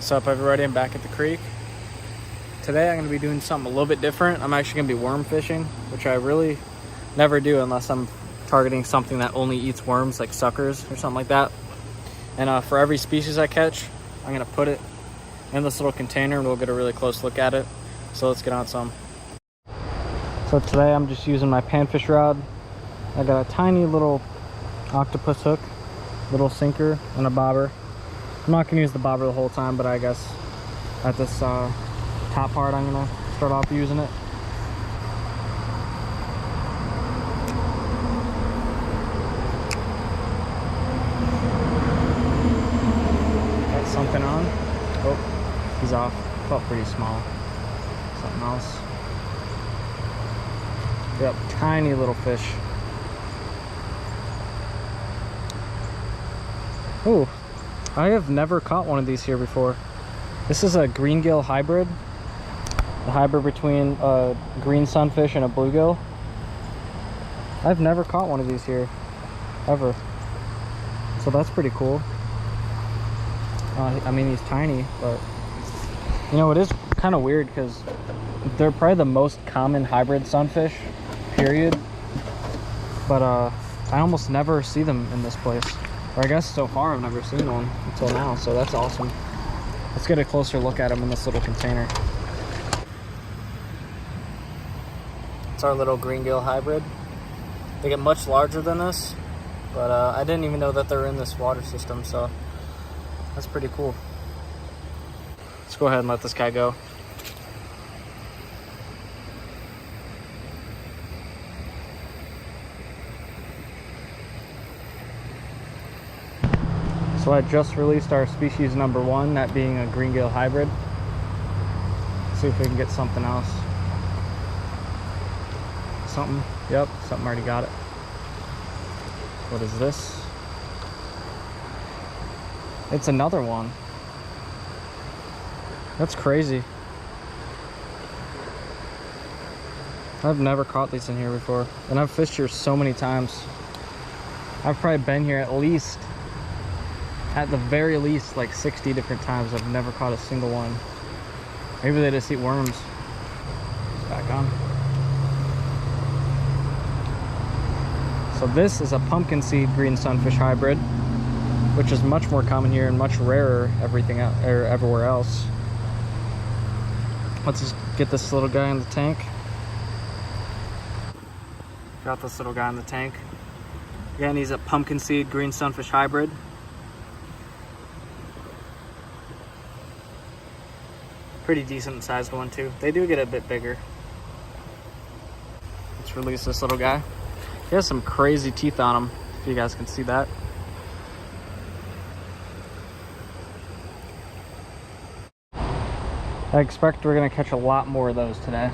What's up, everybody? I'm back at the creek. Today I'm going to be doing something a little bit different. I'm actually going to be worm fishing, which I really never do unless I'm targeting something that only eats worms, like suckers or something like that. And for every species I catch, I'm going to put it in this little container and we'll get a really close look at it. So let's get on some. So today I'm just using my panfish rod. I got a tiny little octopus hook, little sinker, and a bobber. I'm not gonna use the bobber the whole time, but I guess at this top part I'm gonna start off using it. Got something on. Oh, he's off. Felt pretty small. Something else. Yep, tiny little fish. Ooh, I have never caught one of these here before. This is a greengill hybrid. A hybrid between a green sunfish and a bluegill. I've never caught one of these here, ever. So that's pretty cool. I mean, he's tiny, but you know, it is kind of weird because they're probably the most common hybrid sunfish, period. But I almost never see them in this place. Or I guess so far I've never seen one until now, so that's awesome. Let's get a closer look at them in this little container. It's our little greengill hybrid. They get much larger than this, but I didn't even know that they're in this water system, so that's pretty cool. Let's go ahead and let this guy go. So I just released our species number 1, that being a greengill hybrid. Let's see if we can get something else. Something, yep, something already got it. What is this? It's another one. That's crazy. I've never caught these in here before. And I've fished here so many times. I've probably been here at the very least like 60 different times. I've never caught a single one. Maybe they just eat worms. It's back on. So this is a pumpkin seed green sunfish hybrid, which is much more common here and much rarer everywhere else. Let's just get this little guy in the tank. Got this little guy in the tank. Again, he's a pumpkin seed green sunfish hybrid. Pretty decent sized one too. They do get a bit bigger. Let's release this little guy. He has some crazy teeth on him, if you guys can see that. I expect we're gonna catch a lot more of those today.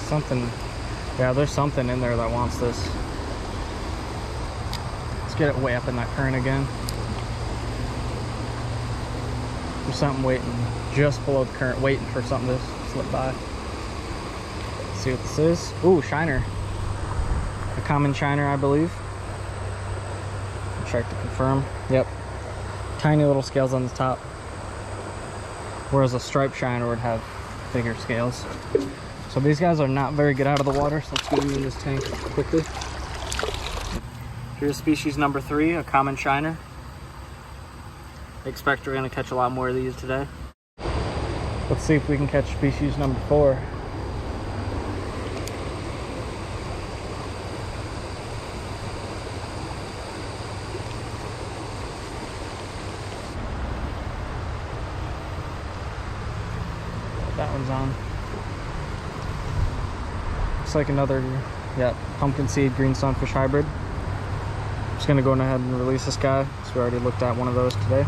Something, yeah, there's something in there that wants this. Let's get it way up in that current again. There's something waiting just below the current, waiting for something to slip by. Let's see what this is. Ooh, shiner. A common shiner, I believe. Check to confirm. Yep. Tiny little scales on the top. Whereas a striped shiner would have bigger scales. So these guys are not very good out of the water, so let's get them in this tank quickly. Here's species number 3, a common shiner. I expect we're gonna catch a lot more of these today. Let's see if we can catch species number 4. That one's on. Looks like another, yeah, pumpkin seed green sunfish hybrid. Just gonna go ahead and release this guy. So we already looked at one of those today.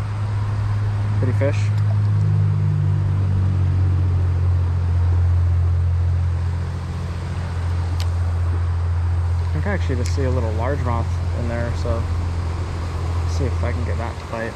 Pretty fish. I think I actually just see a little largemouth in there, so let's see if I can get that to bite.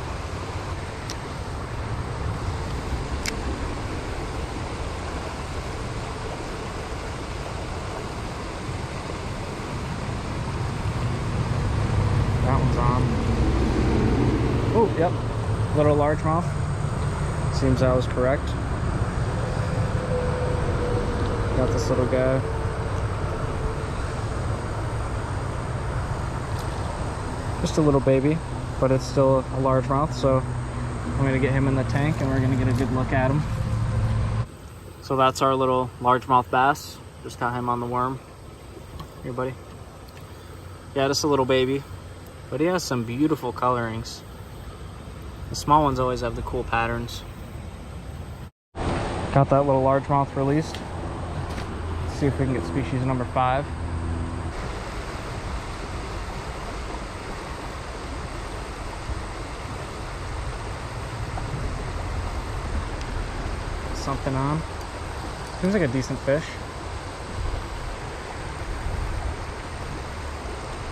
little largemouth. Seems I was correct. Got this little guy. Just a little baby, but it's still a largemouth, so I'm gonna get him in the tank and we're gonna get a good look at him. So that's our little largemouth bass. Just got him on the worm. Here, buddy. Yeah, just a little baby, but he has some beautiful colorings. The small ones always have the cool patterns. Got that little largemouth released. Let's see if we can get species number 5. Something on. Seems like a decent fish.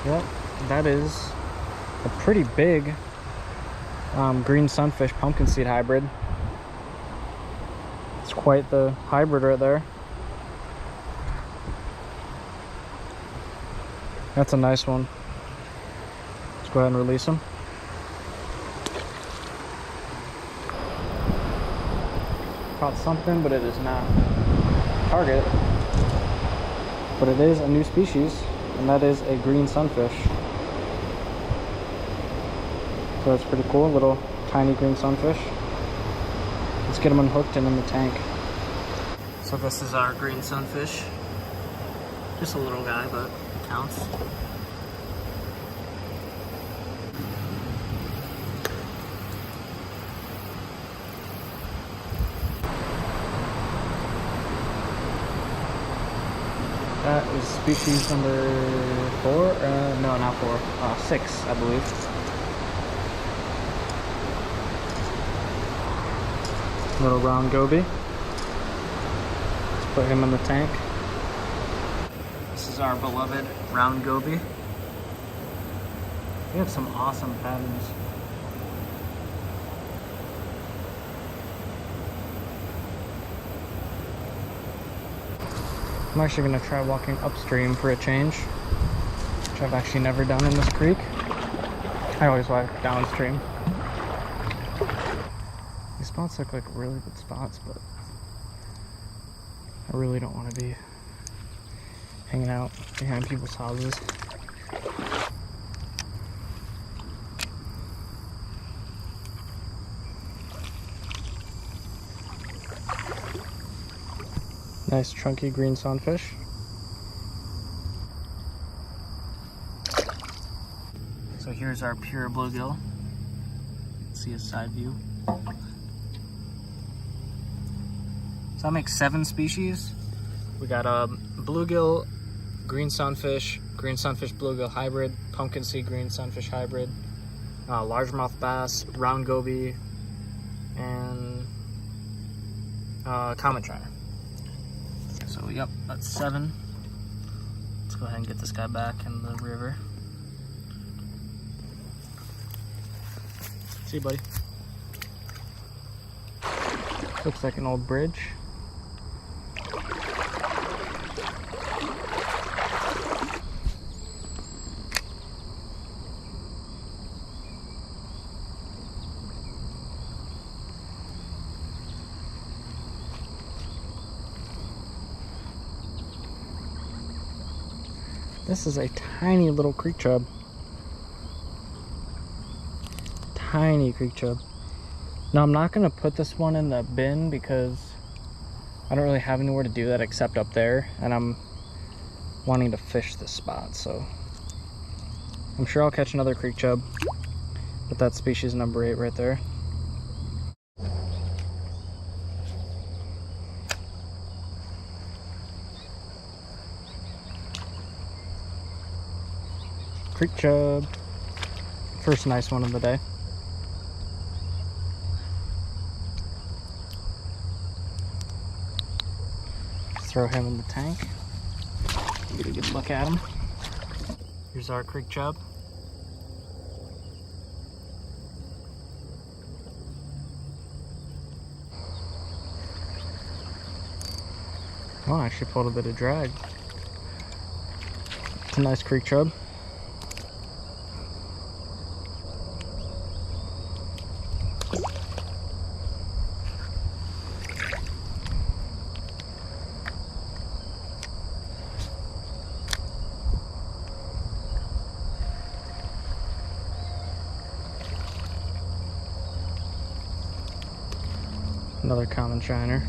Yep, that is a pretty big green sunfish pumpkin seed hybrid. It's quite the hybrid right there. That's a nice one. Let's go ahead and release him. Caught something, but it is not target. But it is a new species, and that is a green sunfish. So that's pretty cool, little tiny green sunfish. Let's get them unhooked and in the tank. So this is our green sunfish. Just a little guy, but it counts. That is species number 4. No, not 4. 6, I believe. Little round goby. Let's put him in the tank. This is our beloved round goby. We have some awesome patterns. I'm actually going to try walking upstream for a change, which I've actually never done in this creek. I always walk downstream. These spots look like really good spots, but I really don't want to be hanging out behind people's houses. Nice chunky green sunfish. So here's our pure bluegill. See a side view. So that makes 7 species. We got a bluegill, green sunfish bluegill hybrid, pumpkin seed green sunfish hybrid, largemouth bass, round goby, and common triner. So yep, that's 7. Let's go ahead and get this guy back in the river. See you, buddy. Looks like an old bridge. This is a tiny little creek chub. Tiny creek chub. Now I'm not gonna put this one in the bin because I don't really have anywhere to do that except up there, and I'm wanting to fish this spot, so I'm sure I'll catch another creek chub. But that's species number 8 right there. Creek chub. First nice one of the day. Throw him in the tank. Get a good look at him. Here's our creek chub. Oh, I actually pulled a bit of drag. It's a nice creek chub. Another common shiner.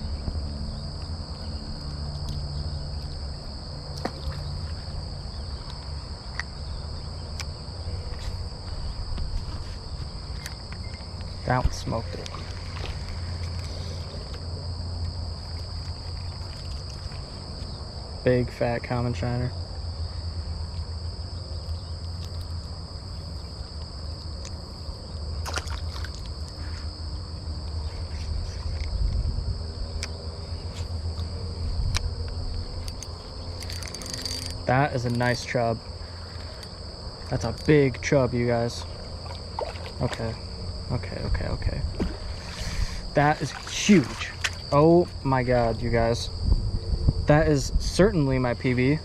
That one smoked it. Big fat common shiner. That is a nice chub. That's a big chub, you guys. Okay. Okay. That is huge. Oh my god, you guys. That is certainly my PB.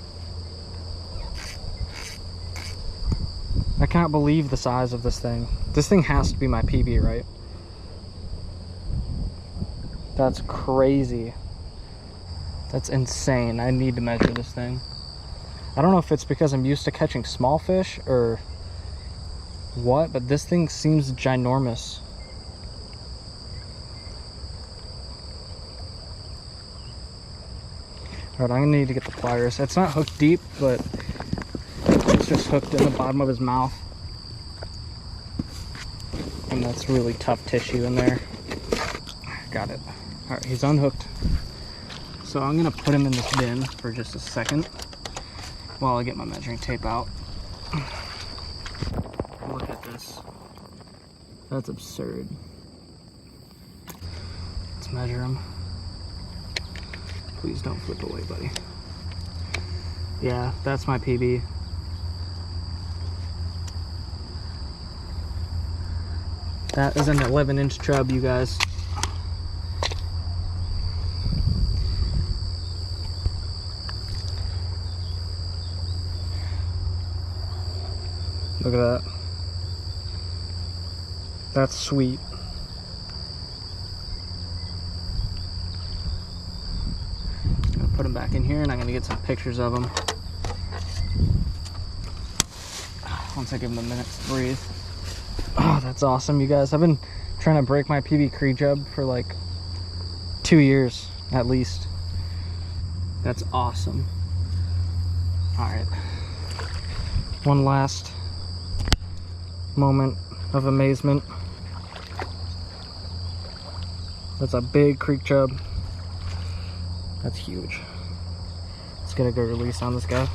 I can't believe the size of this thing. This thing has to be my PB, right? That's crazy. That's insane. I need to measure this thing. I don't know if it's because I'm used to catching small fish or what, but this thing seems ginormous. Alright, I'm gonna need to get the pliers. It's not hooked deep, but it's just hooked in the bottom of his mouth. And that's really tough tissue in there. Got it. Alright, he's unhooked. So I'm gonna put him in this bin for just a second while I get my measuring tape out. Look at this. That's absurd. Let's measure him. Please don't flip away, buddy. Yeah, that's my PB. That is an 11-inch chub, you guys. Look at that. That's sweet. I'm gonna put him back in here and I'm gonna get some pictures of him once I give him a minute to breathe. Oh, that's awesome, you guys. I've been trying to break my PB Creek chub for like 2 years at least. That's awesome. All right, one last moment of amazement. That's a big creek chub. That's huge. Let's get a good release on this guy.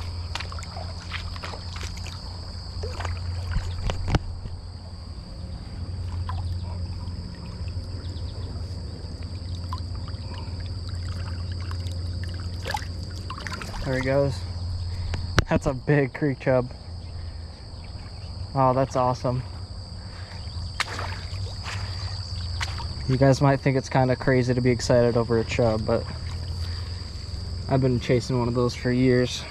There he goes. That's a big creek chub. Oh, that's awesome. You guys might think it's kind of crazy to be excited over a chub, but I've been chasing one of those for years.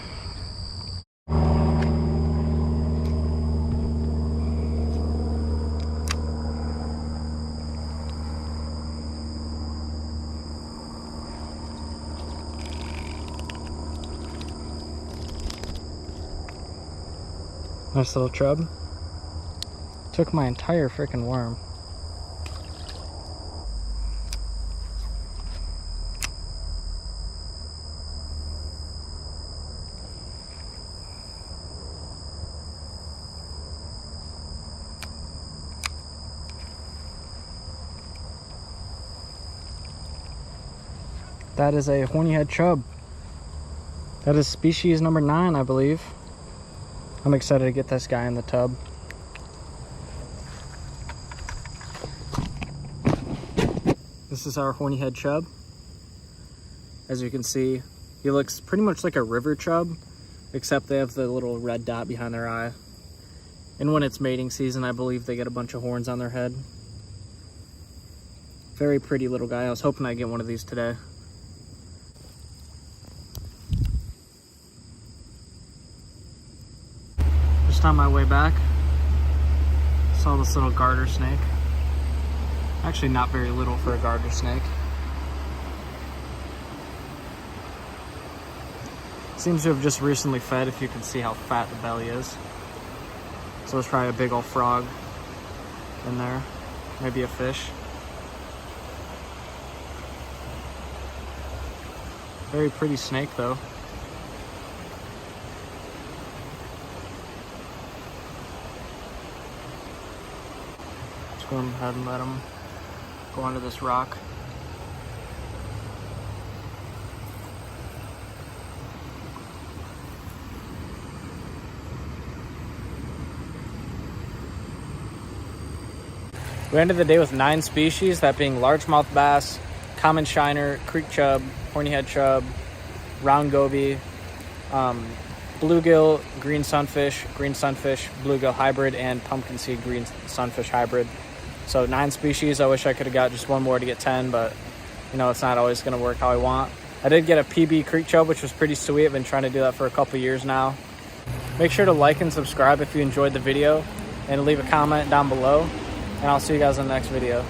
Nice little chub. Took my entire freaking worm. That is a horny-head chub. That is species number 9, I believe. I'm excited to get this guy in the tub. This is our horny-head chub. As you can see, he looks pretty much like a river chub, except they have the little red dot behind their eye. And when it's mating season, I believe they get a bunch of horns on their head. Very pretty little guy. I was hoping I'd get one of these today. Just on my way back, saw this little garter snake. Actually not very little for a garter snake. Seems to have just recently fed, if you can see how fat the belly is. So there's probably a big old frog in there. Maybe a fish. Very pretty snake though. Just go ahead and let him go under this rock. We ended the day with 9 species, that being largemouth bass, common shiner, creek chub, horny-head chub, round goby, bluegill, green sunfish, bluegill hybrid, and pumpkin seed green sunfish hybrid. So 9 species. I wish I could have got just one more to get 10, but you know, it's not always going to work how I want. I did get a PB creek chub, which was pretty sweet. I've been trying to do that for a couple years now. Make sure to like and subscribe if you enjoyed the video, and leave a comment down below. And I'll see you guys in the next video.